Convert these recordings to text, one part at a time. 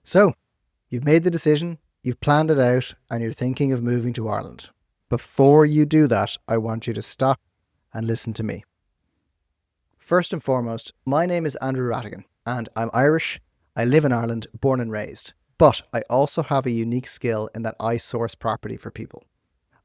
So, you've made the decision, you've planned it out, and you're thinking of moving to Ireland. Before you do that, I want you to stop and listen to me. First and foremost, my name is Andrew Rhatigan, and I'm Irish. I live in Ireland, born and raised. But I also have a unique skill in that I source property for people.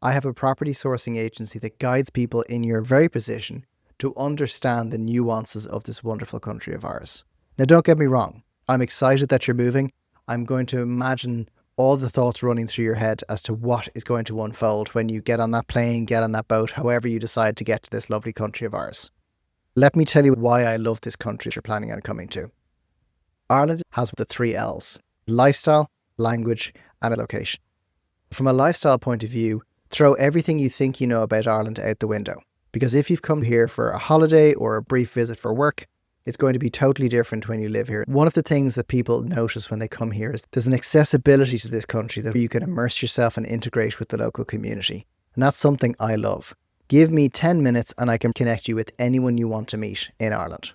I have a property sourcing agency that guides people in your very position to understand the nuances of this wonderful country of ours. Now, don't get me wrong. I'm excited that you're moving. I'm going to imagine all the thoughts running through your head as to what is going to unfold when you get on that plane, get on that boat, however you decide to get to this lovely country of ours. Let me tell you why I love this country you're planning on coming to. Ireland has the 3 L's: lifestyle, language, and location. From a lifestyle point of view, throw everything you think you know about Ireland out the window. Because if you've come here for a holiday or a brief visit for work, it's going to be totally different when you live here. One of the things that people notice when they come here is there's an accessibility to this country that you can immerse yourself and integrate with the local community. And that's something I love. Give me 10 minutes and I can connect you with anyone you want to meet in Ireland.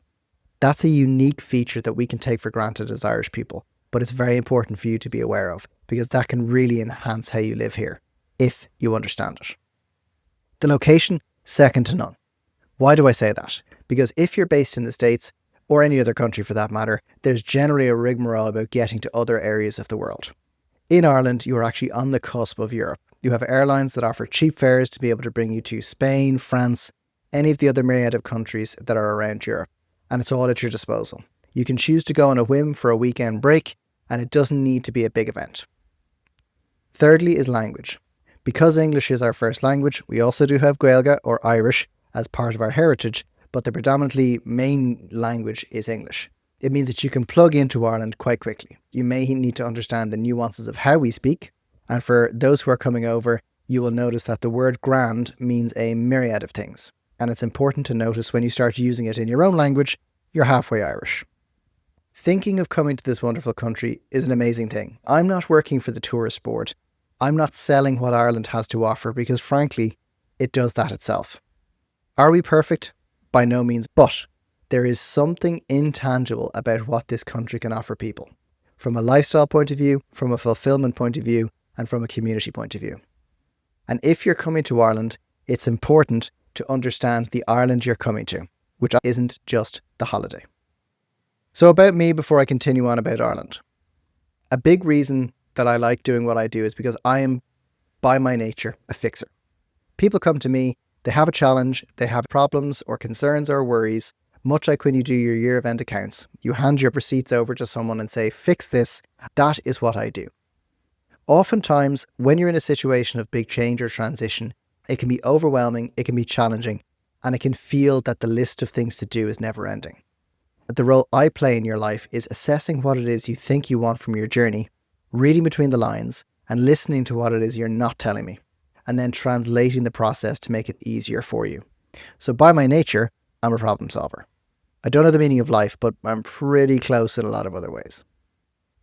That's a unique feature that we can take for granted as Irish people, but it's very important for you to be aware of because that can really enhance how you live here, if you understand it. The location, second to none. Why do I say that? Because if you're based in the States, or any other country for that matter, there's generally a rigmarole about getting to other areas of the world. In Ireland, you are actually on the cusp of Europe. You have airlines that offer cheap fares to be able to bring you to Spain, France, any of the other myriad of countries that are around Europe, and it's all at your disposal. You can choose to go on a whim for a weekend break, and it doesn't need to be a big event. Thirdly is language. Because English is our first language, we also do have Gaeilge or Irish as part of our heritage, but the predominantly main language is English. It means that you can plug into Ireland quite quickly. You may need to understand the nuances of how we speak, and for those who are coming over, you will notice that the word grand means a myriad of things. And it's important to notice when you start using it in your own language, you're halfway Irish. Thinking of coming to this wonderful country is an amazing thing. I'm not working for the tourist board. I'm not selling what Ireland has to offer because frankly, it does that itself. Are we perfect? By no means, but there is something intangible about what this country can offer people, from a lifestyle point of view, from a fulfillment point of view, and from a community point of view. And if you're coming to Ireland, it's important to understand the Ireland you're coming to, which isn't just the holiday. So about me before I continue on about Ireland. A big reason that I like doing what I do is because I am, by my nature, a fixer. People come to me, they have a challenge, they have problems or concerns or worries, much like when you do your year of end accounts. You hand your receipts over to someone and say, fix this. That is what I do. Oftentimes, when you're in a situation of big change or transition, it can be overwhelming, it can be challenging, and it can feel that the list of things to do is never ending. The role I play in your life is assessing what it is you think you want from your journey, reading between the lines, and listening to what it is you're not telling me, and then translating the process to make it easier for you. So by my nature, I'm a problem solver. I don't know the meaning of life, but I'm pretty close in a lot of other ways.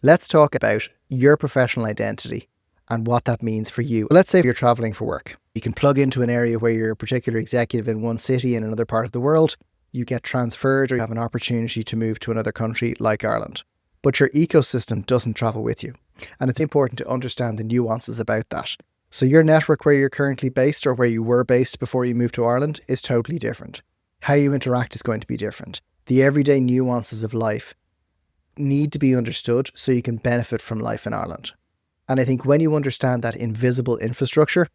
Let's talk about your professional identity and what that means for you. Let's say you're traveling for work. You can plug into an area where you're a particular executive in one city in another part of the world. You get transferred or you have an opportunity to move to another country like Ireland. But your ecosystem doesn't travel with you. And it's important to understand the nuances about that. So your network where you're currently based or where you were based before you moved to Ireland is totally different. How you interact is going to be different. The everyday nuances of life need to be understood so you can benefit from life in Ireland. And I think when you understand that invisible infrastructure,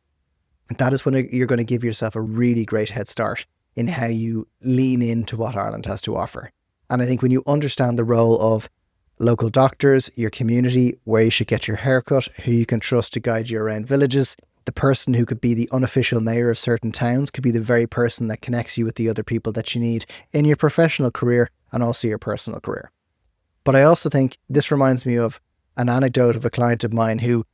that is when you're going to give yourself a really great head start in how you lean into what Ireland has to offer. And I think when you understand the role of local doctors, your community, where you should get your haircut, who you can trust to guide you around villages, the person who could be the unofficial mayor of certain towns could be the very person that connects you with the other people that you need in your professional career and also your personal career. But I also think this reminds me of an anecdote of a client of mine who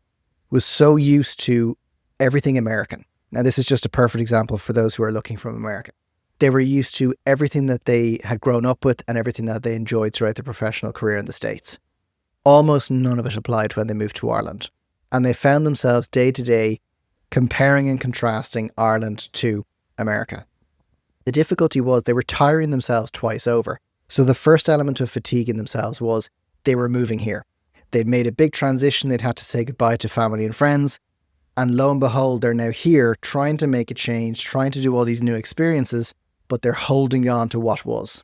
was so used to everything American. Now, this is just a perfect example for those who are looking from America. They were used to everything that they had grown up with and everything that they enjoyed throughout their professional career in the States. Almost none of it applied when they moved to Ireland. And they found themselves day to day comparing and contrasting Ireland to America. The difficulty was they were tiring themselves twice over. So the first element of fatigue in themselves was they were moving here. They'd made a big transition. They'd had to say goodbye to family and friends. And lo and behold, they're now here trying to make a change, trying to do all these new experiences, but they're holding on to what was.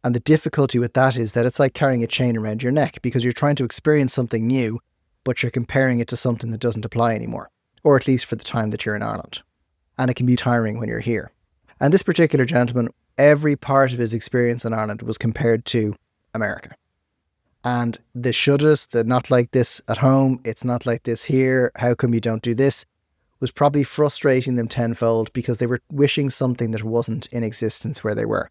And the difficulty with that is that it's like carrying a chain around your neck, because you're trying to experience something new, but you're comparing it to something that doesn't apply anymore, or at least for the time that you're in Ireland. And it can be tiring when you're here. And this particular gentleman, every part of his experience in Ireland was compared to America. And the shouldas, the not like this at home, it's not like this here, how come you don't do this, was probably frustrating them tenfold, because they were wishing something that wasn't in existence where they were.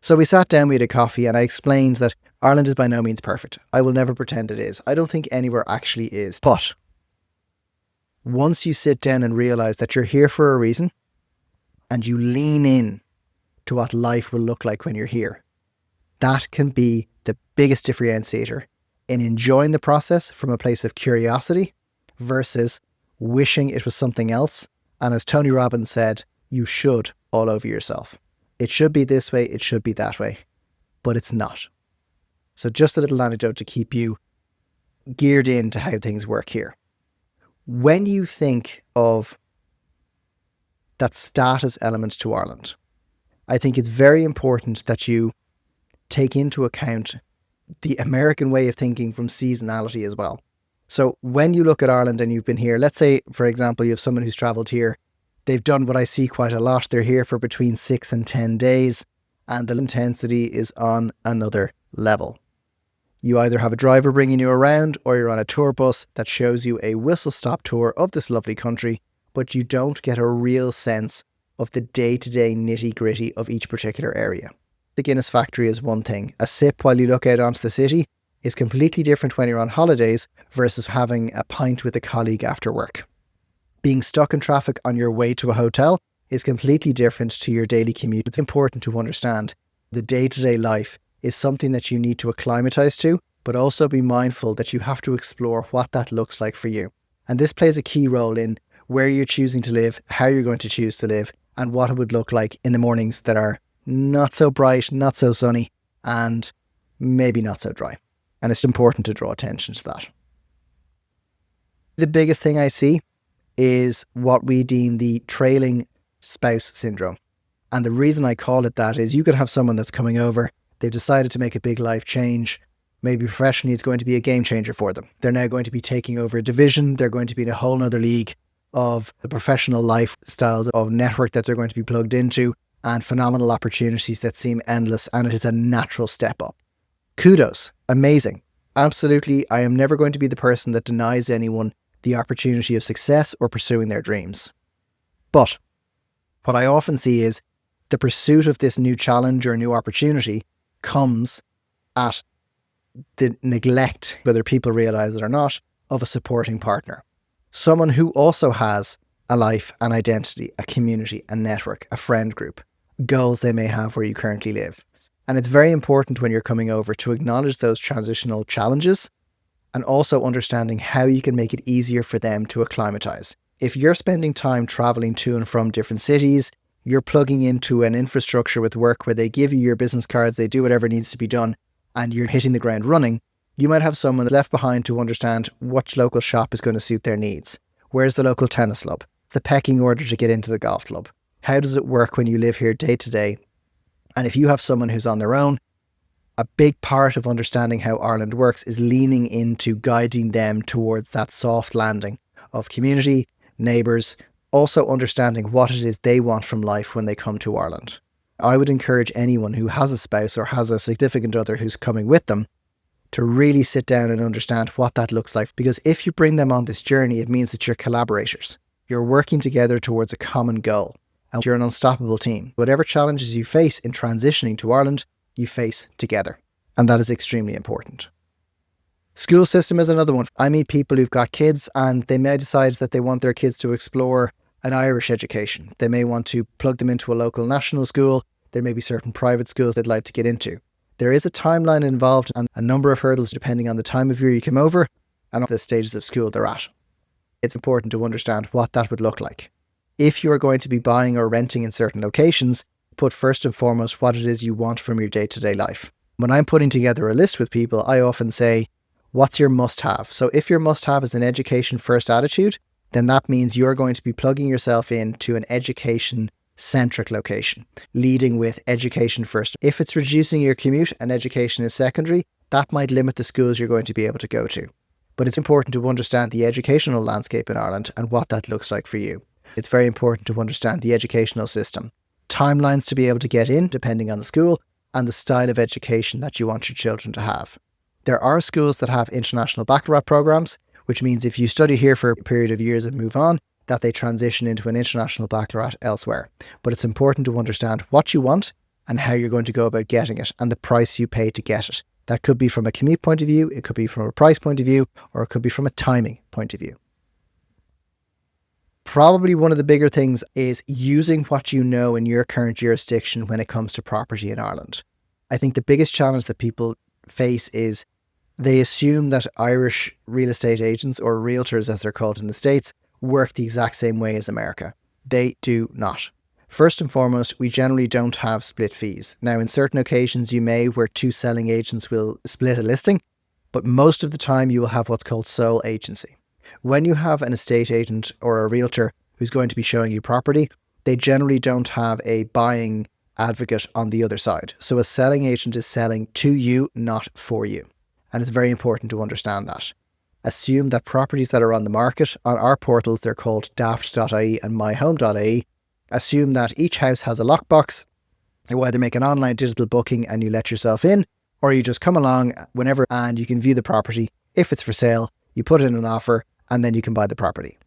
So we sat down, we had a coffee, and I explained that Ireland is by no means perfect. I will never pretend it is. I don't think anywhere actually is. But once you sit down and realise that you're here for a reason, and you lean in to what life will look like when you're here, that can be the biggest differentiator in enjoying the process from a place of curiosity versus wishing it was something else. And as Tony Robbins said, you should all over yourself. It should be this way, it should be that way, but it's not. So just a little anecdote to keep you geared into how things work here. When you think of that status element to Ireland, I think it's very important that you take into account the American way of thinking from seasonality as well. So when you look at Ireland and you've been here, let's say, for example, you have someone who's travelled here. They've done what I see quite a lot. They're here for between 6 and 10 days, and the intensity is on another level. You either have a driver bringing you around, or you're on a tour bus that shows you a whistle-stop tour of this lovely country, but you don't get a real sense of the day-to-day nitty-gritty of each particular area. The Guinness factory is one thing. A sip while you look out onto the city is completely different when you're on holidays versus having a pint with a colleague after work. Being stuck in traffic on your way to a hotel is completely different to your daily commute. It's important to understand the day-to-day life is something that you need to acclimatise to, but also be mindful that you have to explore what that looks like for you. And this plays a key role in where you're choosing to live, how you're going to choose to live, and what it would look like in the mornings that are not so bright, not so sunny, and maybe not so dry. And it's important to draw attention to that. The biggest thing I see is what we deem the trailing spouse syndrome. And the reason I call it that is you could have someone that's coming over, they've decided to make a big life change, maybe professionally it's going to be a game changer for them. They're now going to be taking over a division, they're going to be in a whole nother league of the professional lifestyles of network that they're going to be plugged into, and phenomenal opportunities that seem endless, and it is a natural step up. Kudos, amazing. Absolutely, I am never going to be the person that denies anyone the opportunity of success or pursuing their dreams. But what I often see is the pursuit of this new challenge or new opportunity comes at the neglect, whether people realise it or not, of a supporting partner. Someone who also has a life, an identity, a community, a network, a friend group, goals they may have where you currently live. And it's very important when you're coming over to acknowledge those transitional challenges and also understanding how you can make it easier for them to acclimatise. If you're spending time travelling to and from different cities, you're plugging into an infrastructure with work where they give you your business cards, they do whatever needs to be done, and you're hitting the ground running, you might have someone left behind to understand which local shop is going to suit their needs. Where's the local tennis club? The pecking order to get into the golf club. How does it work when you live here day to day? And if you have someone who's on their own, a big part of understanding how Ireland works is leaning into guiding them towards that soft landing of community, neighbours, also understanding what it is they want from life when they come to Ireland. I would encourage anyone who has a spouse or has a significant other who's coming with them to really sit down and understand what that looks like. Because if you bring them on this journey, it means that you're collaborators. You're working together towards a common goal. And you're an unstoppable team. Whatever challenges you face in transitioning to Ireland, you face together. And that is extremely important. School system is another one. I meet people who've got kids and they may decide that they want their kids to explore an Irish education. They may want to plug them into a local national school. There may be certain private schools they'd like to get into. There is a timeline involved and a number of hurdles depending on the time of year you come over and the stages of school they're at. It's important to understand what that would look like. If you are going to be buying or renting in certain locations, put first and foremost what it is you want from your day-to-day life. When I'm putting together a list with people, I often say, What's your must-have? So if your must-have is an education-first attitude, then that means you're going to be plugging yourself into an education-centric location, leading with education first. If it's reducing your commute and education is secondary, that might limit the schools you're going to be able to go to. But it's important to understand the educational landscape in Ireland and what that looks like for you. It's very important to understand the educational system, timelines to be able to get in depending on the school, and the style of education that you want your children to have. There are schools that have international baccalaureate programs, which means if you study here for a period of years and move on, that they transition into an international baccalaureate elsewhere. But it's important to understand what you want and how you're going to go about getting it and the price you pay to get it. That could be from a commute point of view, it could be from a price point of view, or it could be from a timing point of view. Probably one of the bigger things is using what you know in your current jurisdiction when it comes to property in Ireland. I think the biggest challenge that people face is they assume that Irish real estate agents, or realtors as they're called in the States, work the exact same way as America. They do not. First and foremost, we generally don't have split fees. Now, in certain occasions you may, where two selling agents will split a listing, but most of the time you will have what's called sole agency. When you have an estate agent or a realtor who's going to be showing you property, they generally don't have a buying advocate on the other side. So a selling agent is selling to you, not for you. And it's very important to understand that. Assume that properties that are on the market, on our portals, they're called daft.ie and myhome.ie, assume that each house has a lockbox. You either make an online digital booking and you let yourself in, or you just come along whenever and you can view the property. If it's for sale, you put in an offer and then you can buy the property.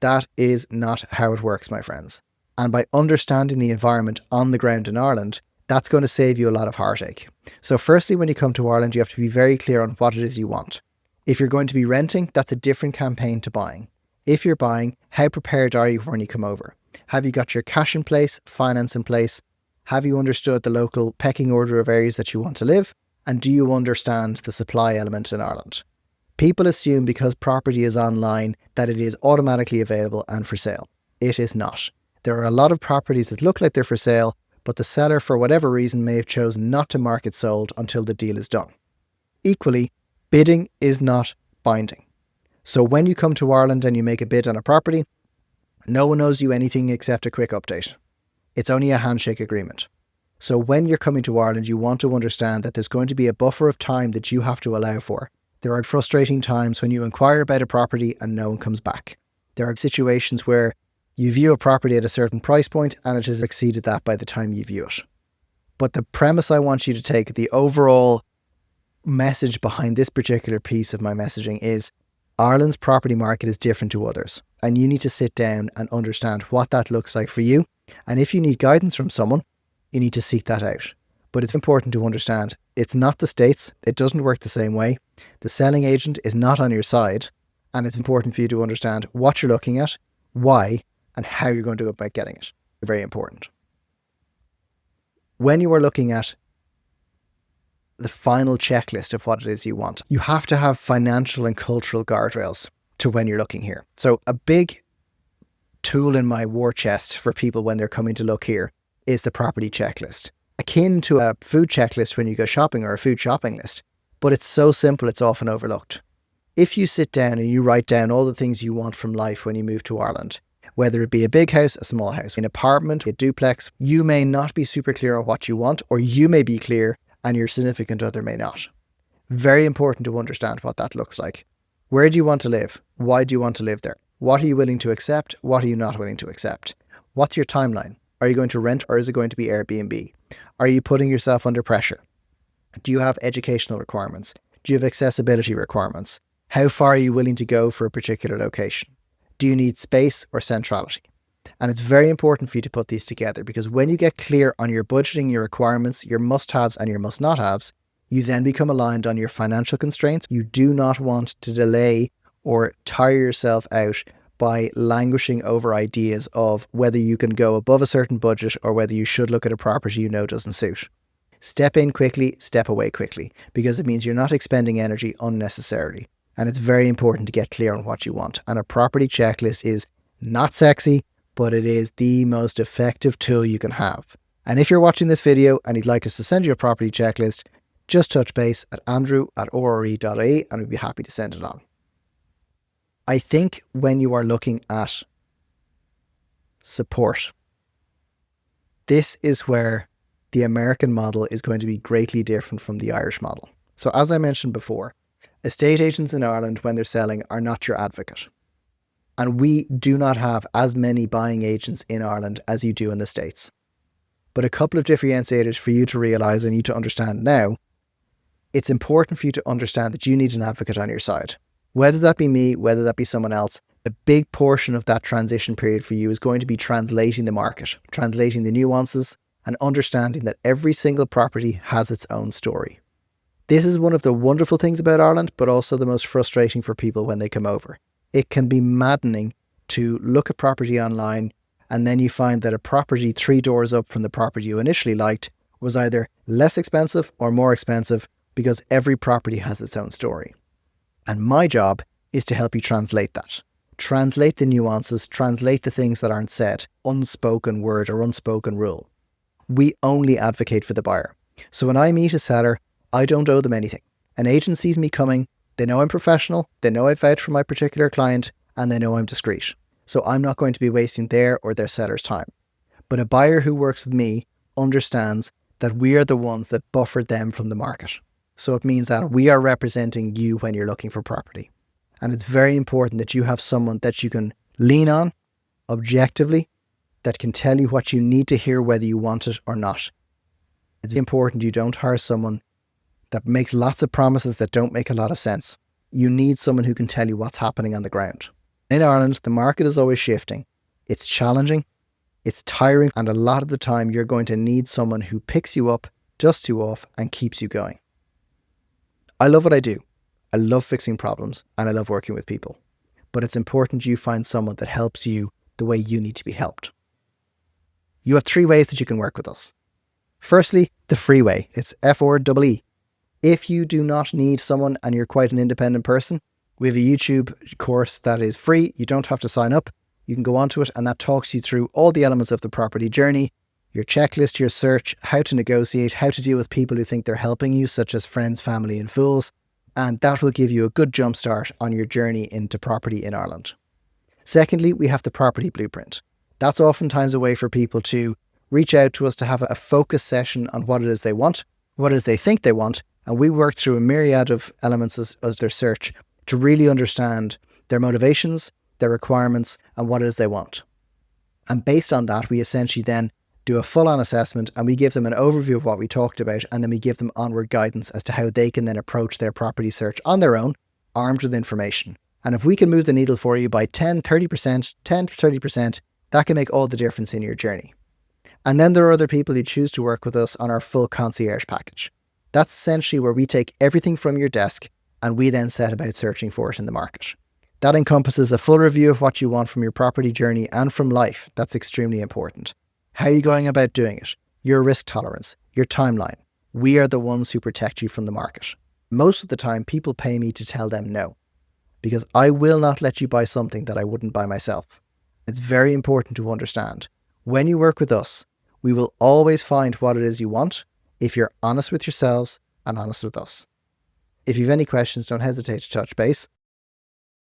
That is not how it works, my friends. And by understanding the environment on the ground in Ireland, that's going to save you a lot of heartache. So firstly, when you come to Ireland, you have to be very clear on what it is you want. If you're going to be renting, that's a different campaign to buying. If you're buying, how prepared are you when you come over? Have you got your cash in place, finance in place? Have you understood the local pecking order of areas that you want to live? And do you understand the supply element in Ireland? People assume because property is online that it is automatically available and for sale. It is not. There are a lot of properties that look like they're for sale, but the seller, for whatever reason, may have chosen not to mark it sold until the deal is done. Equally, bidding is not binding. So when you come to Ireland and you make a bid on a property, no one owes you anything except a quick update. It's only a handshake agreement. So when you're coming to Ireland, you want to understand that there's going to be a buffer of time that you have to allow for. There are frustrating times when you inquire about a property and no one comes back. There are situations where you view a property at a certain price point and it has exceeded that by the time you view it. But the premise I want you to take, the overall message behind this particular piece of my messaging is Ireland's property market is different to others. And you need to sit down and understand what that looks like for you. And if you need guidance from someone, you need to seek that out. But it's important to understand it's not the States. It doesn't work the same way. The selling agent is not on your side. And it's important for you to understand what you're looking at, why, and how you're going to go about getting it. Very important. When you are looking at the final checklist of what it is you want, you have to have financial and cultural guardrails to when you're looking here. So a big tool in my war chest for people when they're coming to look here is the property checklist. Akin to a food checklist when you go shopping or a food shopping list. But it's so simple, it's often overlooked. If you sit down and you write down all the things you want from life when you move to Ireland, whether it be a big house, a small house, an apartment, a duplex, you may not be super clear on what you want, or you may be clear and your significant other may not. Very important to understand what that looks like. Where do you want to live? Why do you want to live there? What are you willing to accept? What are you not willing to accept? What's your timeline? Are you going to rent or is it going to be Airbnb? Are you putting yourself under pressure? Do you have educational requirements? Do you have accessibility requirements? How far are you willing to go for a particular location? Do you need space or centrality? And it's very important for you to put these together because when you get clear on your budgeting, your requirements, your must-haves and your must-not-haves, you then become aligned on your financial constraints. You do not want to delay or tire yourself out by languishing over ideas of whether you can go above a certain budget or whether you should look at a property you know doesn't suit. Step in quickly, step away quickly, because it means you're not expending energy unnecessarily. And it's very important to get clear on what you want. And a property checklist is not sexy, but it is the most effective tool you can have. And if you're watching this video and you'd like us to send you a property checklist, just touch base at andrew@orre.ie and we'd be happy to send it on. I think when you are looking at support, this is where the American model is going to be greatly different from the Irish model. So as I mentioned before, estate agents in Ireland, when they're selling, are not your advocate. And we do not have as many buying agents in Ireland as you do in the States. But a couple of differentiators for you to realise and you to understand now, it's important for you to understand that you need an advocate on your side. Whether that be me, whether that be someone else, a big portion of that transition period for you is going to be translating the market, translating the nuances, and understanding that every single property has its own story. This is one of the wonderful things about Ireland, but also the most frustrating for people when they come over. It can be maddening to look at property online and then you find that a property 3 doors up from the property you initially liked was either less expensive or more expensive because every property has its own story. And my job is to help you translate that. Translate the nuances, translate the things that aren't said, unspoken word or unspoken rule. We only advocate for the buyer. So when I meet a seller, I don't owe them anything. An agent sees me coming, they know I'm professional, they know I've vouched for my particular client, and they know I'm discreet. So I'm not going to be wasting their or their seller's time. But a buyer who works with me understands that we are the ones that buffer them from the market. So it means that we are representing you when you're looking for property. And it's very important that you have someone that you can lean on objectively, that can tell you what you need to hear whether you want it or not. It's important you don't hire someone that makes lots of promises that don't make a lot of sense. You need someone who can tell you what's happening on the ground. In Ireland, the market is always shifting. It's challenging, it's tiring, and a lot of the time you're going to need someone who picks you up, dusts you off, and keeps you going. I love what I do. I love fixing problems and I love working with people. But it's important you find someone that helps you the way you need to be helped. You have 3 ways that you can work with us. Firstly, the free way. It's FREE. If you do not need someone and you're quite an independent person, we have a YouTube course that is free. You don't have to sign up. You can go onto it and that talks you through all the elements of the property journey, your checklist, your search, how to negotiate, how to deal with people who think they're helping you, such as friends, family and fools. And that will give you a good jump start on your journey into property in Ireland. Secondly, we have the property blueprint. That's oftentimes a way for people to reach out to us to have a focus session on what it is they want, what it is they think they want, and we work through a myriad of elements as their search to really understand their motivations, their requirements, and what it is they want. And based on that, we essentially then do a full-on assessment and we give them an overview of what we talked about, and then we give them onward guidance as to how they can then approach their property search on their own, armed with information. And if we can move the needle for you by 10 to 30%, that can make all the difference in your journey. And then there are other people who choose to work with us on our full concierge package. That's essentially where we take everything from your desk and we then set about searching for it in the market. That encompasses a full review of what you want from your property journey and from life. That's extremely important. How are you going about doing it? Your risk tolerance, your timeline. We are the ones who protect you from the market. Most of the time, people pay me to tell them no, because I will not let you buy something that I wouldn't buy myself. It's very important to understand. When you work with us, we will always find what it is you want if you're honest with yourselves and honest with us. If you have any questions, don't hesitate to touch base.